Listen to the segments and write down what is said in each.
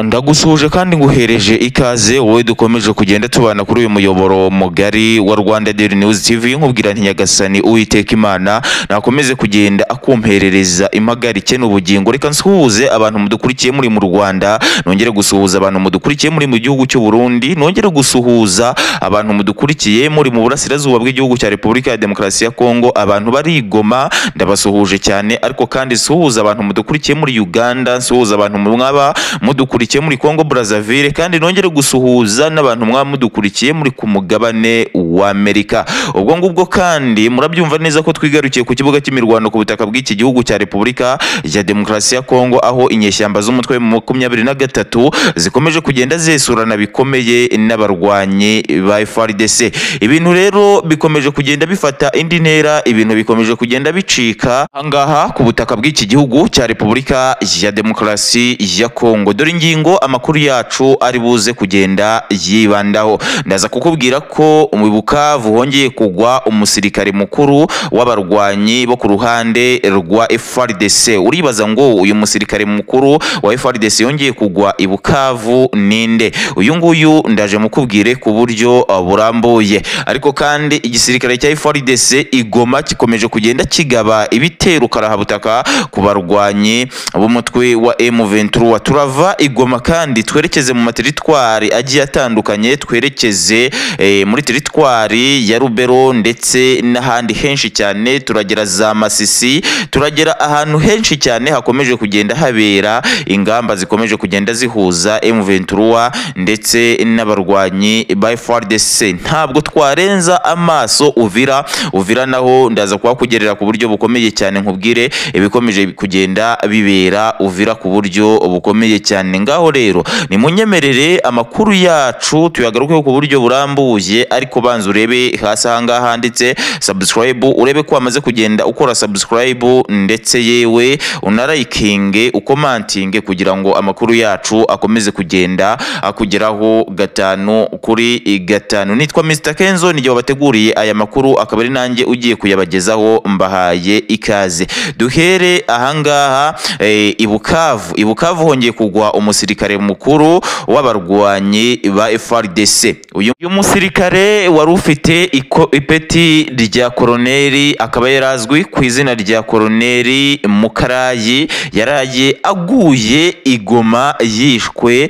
Ndagusuhuje kandi nguhereje ikaze wowe dukomeje kugenda tubana kuri uyu muyoboro mugari wa Rwanda Daily News TV. Nkubwira nti Nyagasani Uwiteka Imana nakomeze kugenda akumperereza impagarike n'ubugingo. Reka nsuhuze abantu mudukurikiye muri mu Rwanda, nongere gusuhuza abantu mudukurikiye muri mu gihugu cy'u Burundi, nongere gusuhuza abantu mudukurikiye muri mu burasirazuba bw'igihugu cya Repubulika ya Demokarasi ya Kongo. Abantu barigoma ndabasuhuje cyane, ariko kandi suhuza abantu mudukurikiye muri Uganda, suhuza abantu mwaba mudukurikiye muri Congo Brazzaville, kandi nongere gusuhuza n'abantu mwamudukurikiye muri ku mugabane wa Amerika. Ubwo ngubwo kandi murabyumva neza ko twigarukiye ku kibuga cy'imirwano ku butaka bw'iki gihugu cya Repubulika ya Demokarasi ya Kongo, aho inyeshyamba z'umutwe mu 23 zikomeje kugenda zesurana bikomeye n'abarwanyi ba FARDC. Ibintu rero bikomeje kugenda bifata indi ntera, ibintu bikomeje kugenda bicika hangaha ku butaka bw'iki gihugu cya Repubulika ya Demokarasi ya Kongo. Dore ingingo amakuru yacu ari buze kugenda yibandaho. Ndaza kukubwira ko mu Bukavu hongeye kugwa umusirikare mukuru w'abarwanyi bo ku ruhande rwa FARDC. Uribaza ngo uyu musirikare mukuru wa FARDC yongeye kugwa i Bukavu ninde? Uyu nguyu ndaje mukubwire ku buryo burambuye. Ariko kandi igisirikare cya FARDC igoma kikomeje kugenda kigaba ibitero karahabutaka ku barwanyi b'umutwe wa M23. Turava igoma kandi twerekeze mu materitwari agiye atandukanye, twerekeze muri teritwari ya Rubero ndetse n'ahandi henshi cyane. Turagera za Masisi, turagera ahantu henshi cyane hakomeje kugenda habera ingamba zikomeje kugenda zihuza M23 ndetse n'abarwanyi ba FARDC. Ntabwo twarenza amaso Uvira naho ndaza kuhakugerera ku buryo bukomeye cyane, nkubwire ibikomeje kugenda bibera Uvira ku buryo bukomeye cyane. Ngaho rero ni munyemerere amakuru yacu tuyagaruke ku buryo burambuye, ariko banza urebe hasi ahangaha handitse subscribe, urebe ko wamaze kugenda ukora subscribe ndetse yewe unarayikinge ukomantinge kugira ngo amakuru yacu akomeze kugenda akugeraho gatanu kuri gatanu. Nitwa Mr Kenzo, nijye wabateguriye aya makuru, akaba ari nanjye ugiye kuyabagezaho. Mbahaye ikaze. Duhere ahangaha i Bukavu hongeye kugwa umusirikare mukuru w'abarwanyi ba FARDC. Uyu musirikare wari ufite ipeti rya koroneri, akaba yarazwi ku izina rya koroneri Mukarayi, yaraye aguye igoma yishwe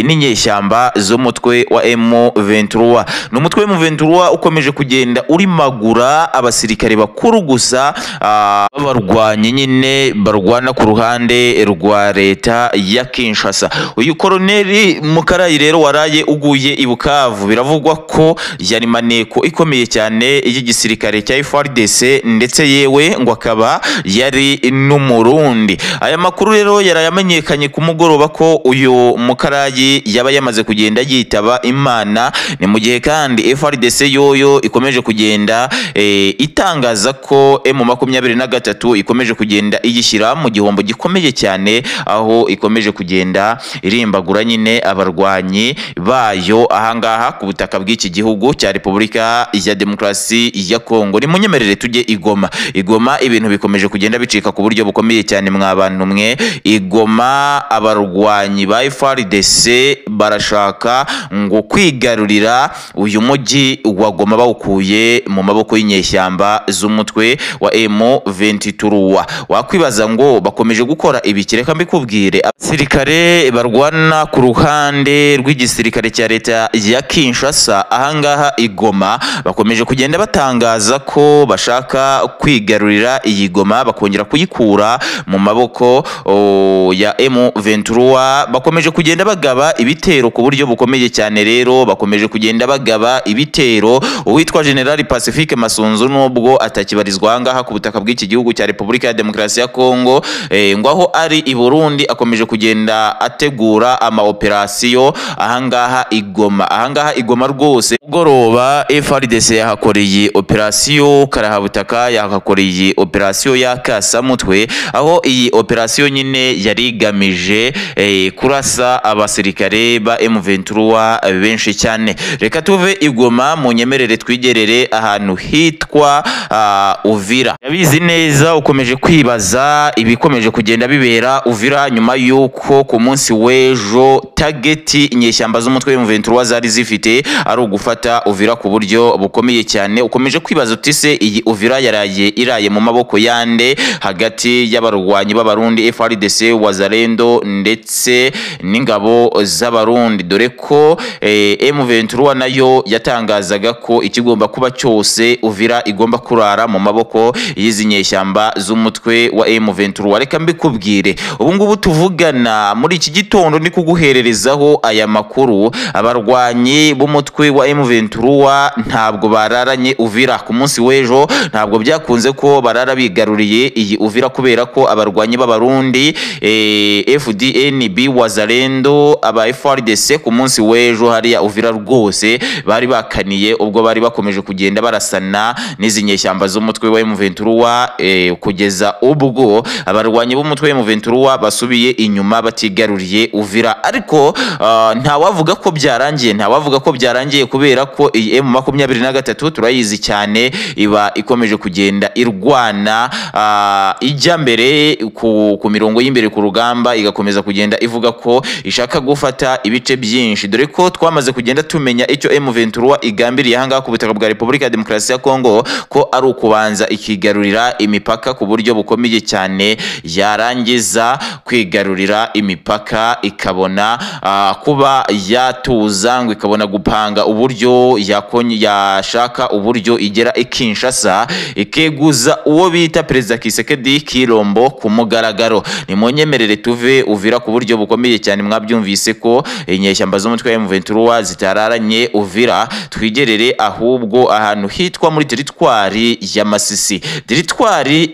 n'inyeshyamba z'umutwe wa M23. N'umutwe wa M23 ukomeje kugenda urimagura abasirikare bakuru gusa b'abarwanyi nyine barwana ku ruhande rwa leta ya Kinshasa. Uyu koroneri Mukarayi rero waraye uguye i Bukavu, biravugwa ko yari maneko ikomeye cyane y'igisirikare cya FARDC ndetse yewe ngo akaba yari n'umurundi. Aya makuru rero yarayamenyekanye ku mugoroba ko uyu Mukarayi yaba yamaze kugenda yitaba Imana. Ni mu gihe kandi FARDC yoyo ikomeje kugenda itangaza ko M23 ikomeje kugenda iyishyira mu gihombo gikomeye cyane, aho ikomeje kugenda irimbagura nyine abarwanyi bayo ahangaha ku butaka bw'iki gihugu cya Repubulika ya Demokarasi ya Kongo. Ni munyemerere tujye igoma. Ibintu bikomeje kugenda bicika ku buryo bukomeye cyane mwabantu mwe. Igoma abarwanyi ba FARDC barashaka ngo kwigarurira uyu mujyi wa Goma bawukuye mu maboko y'inyeshyamba z'umutwe wa M23. Wakwibaza ngo bakomeje gukora ibiki? Reka mbikubwire. Abasirikare barwana ku ruhande rw'igisirikare cya leta ya Kinshasa ahangaha igoma bakomeje kugenda batangaza ko bashaka kwigarurira iyi Goma, bakongera kuyikura mu maboko ya M23. Bakomeje kugenda bagaba ibitero ku buryo bukomeye cyane. Rero bakomeje kugenda bagaba ibitero. Uwitwa General Pacifique Masunzu nubwo atakibarizwa ahangaha ku butaka bw'iki gihugu cya Repubulika ya Demokarasi ya Kongo, ngo aho ari i Burundi akomeje kugenda ategura ama operasiyo ahangaha igoma. Ahangaha igoma rwose ugoroba FARDC yahakoreye operasiyo karahabutaka, yahakoreye operasiyo ya Kasamutwe, aho iyi operasiyo nyine yari igamije kurasa abasirikare ba M23 benshi cyane. Reka tuve igoma mu nyemerere twigerere ahantu hitwa Uvira. Yabizi neza ukomeje kwibaza ibikomeje kugenda bibera Uvira nyuma yuko ku munsi w'ejo tageti inyeshyamba z'umutwe M23 zari zifite ari ugufata Uvira ku buryo bukomeye cyane. Ukomeje kwibaza uti se iyi Uvira iraye mu maboko yande hagati y'abarwanyi b'abarundi FARDC Wazalendo ndetse n'ingabo z'abarundi, dore ko M23 nayo yatangazaga ko ikigomba kuba cyose Uvira igomba kurara mu maboko y'izi nyeshyamba z'umutwe wa M23. Reka mbikubwire, ubu ngubu tuvugana muri iki gitondo ni kuguhererezaho aya makuru. Abarwanyi b'umutwe wa M23 ntabwo bararanye Uvira ku munsi w'ejo, ntabwo byakunze ko barara bigaruriye iyi Uvira kubera ko abarwanyi b'abarundi FDNB Wazalendo aba FARDC ku munsi w'ejo hariya Uvira rwose bari bakaniye ubwo bari bakomeje kugenda barasana n'izi nyeshyamba z'umutwe wa M23 kugeza ubwo abarwanyi b'umutwe wa M23 basubiye inyuma batigaruriye Uvira. Ariko nta wavuga ko byarangiye, kubera ko iyi M23 turayizi cyane iba ikomeje kugenda irwana ijya mbere ku mirongo y'imbere ku rugamba, igakomeza kugenda ivuga ko ishaka gufata ibice byinshi, dore ko twamaze kugenda tumenya icyo M23 igambiriye hanga ku butaka bwa Repubulika ya Demokarasi ya Kongo, ko ari ukubanza ikigarurira imipaka ku buryo bukomeye cyane, yarangiza kwigarurira imipaka ikabona kuba yatuza, ngo ikabona gupanga uburyo yashaka uburyo igera Kinshasa ikeguza uwo bita Perezida Kisekedi Kilombo ku mugaragaro. Ni munyemerere tuve Uvira ku buryo bukomeye cyane. Mwabyumvise ko inyeshyamba z'umutwe wa M23 zitararanye Uvira, twigerere ahubwo ahantu hitwa muri teritwari ya Masisi. Teritwari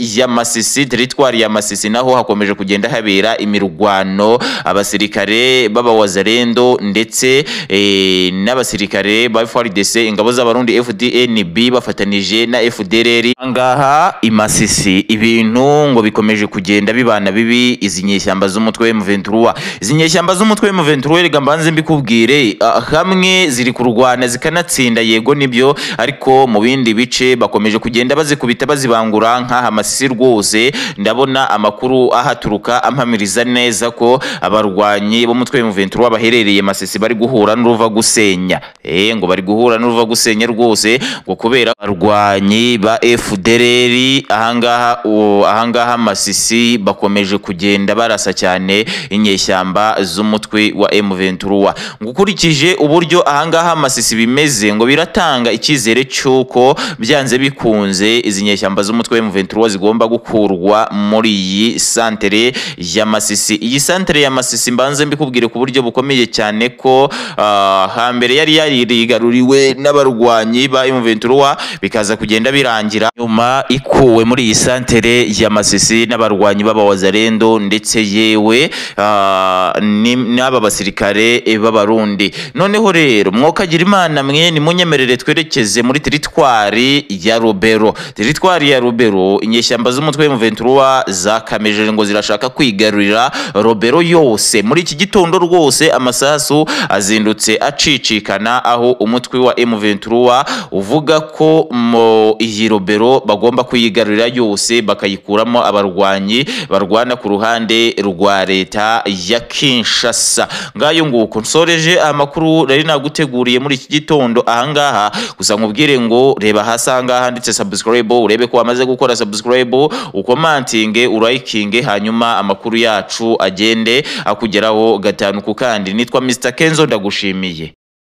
ya Masisi naho hakomeje kugenda habera imirwano, abasirikare baba Wazalendo ndetse n'abasirikare ba FARDC, ingabo z'abarundi FDNB bafatanije na FDLR. Angaha i Masisi ibintu ngo bikomeje kugenda bibana bibi izi nyeshyamba z'umutwe wa M23. Izi nyeshyamba z'umutwe wa M23 rega mbanze mbikubwire, hamwe ziri kurwana zikanatsinda, yego nibyo, ariko mu bindi bice bakomeje kugenda bazikubita bazibangura. nk'aha Masisi rwose ndabona amakuru ahaturuka ampamiriza neza ko abarwanyi b'umutwe wa M23 baherereye Masisi bari guhura n'uruva gusenya. Ngo bari guhura n'uruva gusenya rwose, ngo kubera abarwanyi ba FDLR ahangaha Masisi bakomeje kugenda barasa cyane inyeshyamba z'umutwe wa M23. Ngukurikije uburyo ahangaha Masisi bimeze, ngo biratanga icyizere cyuko byanze bikunze izi nyeshyamba z'umutwe wa M23 zigomba gukurwa muri iyi santere ya Masisi. Iyi santere ya Masisi mbanze mbikubwire ku buryo bukomeye cyane ko hambere yari yarigaruriwe n'abarwanyi ba M23 bikaza kugenda birangira nyuma ikuwe muri iyi santere ya Masisi n'abarwanyi baba Wazalendo ndetse yewe n'aba basirikare b'abarundi. Noneho rero mwokagira Imana mwe ni munyemerere twerekeze muri teritwari ya Rubero. Teritwari ya Rubero inyeshyamba z'umutwe wa M23 zakameje ngo zirashaka kwigarurira Rubero yose. Muri iki gitondo rwose amasasu azindutse acicikana, aho umutwe wa M23 uvuga ko iyi Rubero bagomba kuyigarurira yose bakayikuramo abarwanyi barwana ku ruhande rwa leta ya Kinshasa. Ngayo nguko nsoreje amakuru rari naguteguriye muri iki gitondo ahangaha. Gusa nkubwire ngo reba hasi ahangaha ndetse subscribe, urebe ko wamaze gukora subscribe, ukomantinge, urayikinge, hanyuma amakuru yacu agende akugeraho gatanu ku kandi. Nitwa Mr Kenzo, ndagushimiye.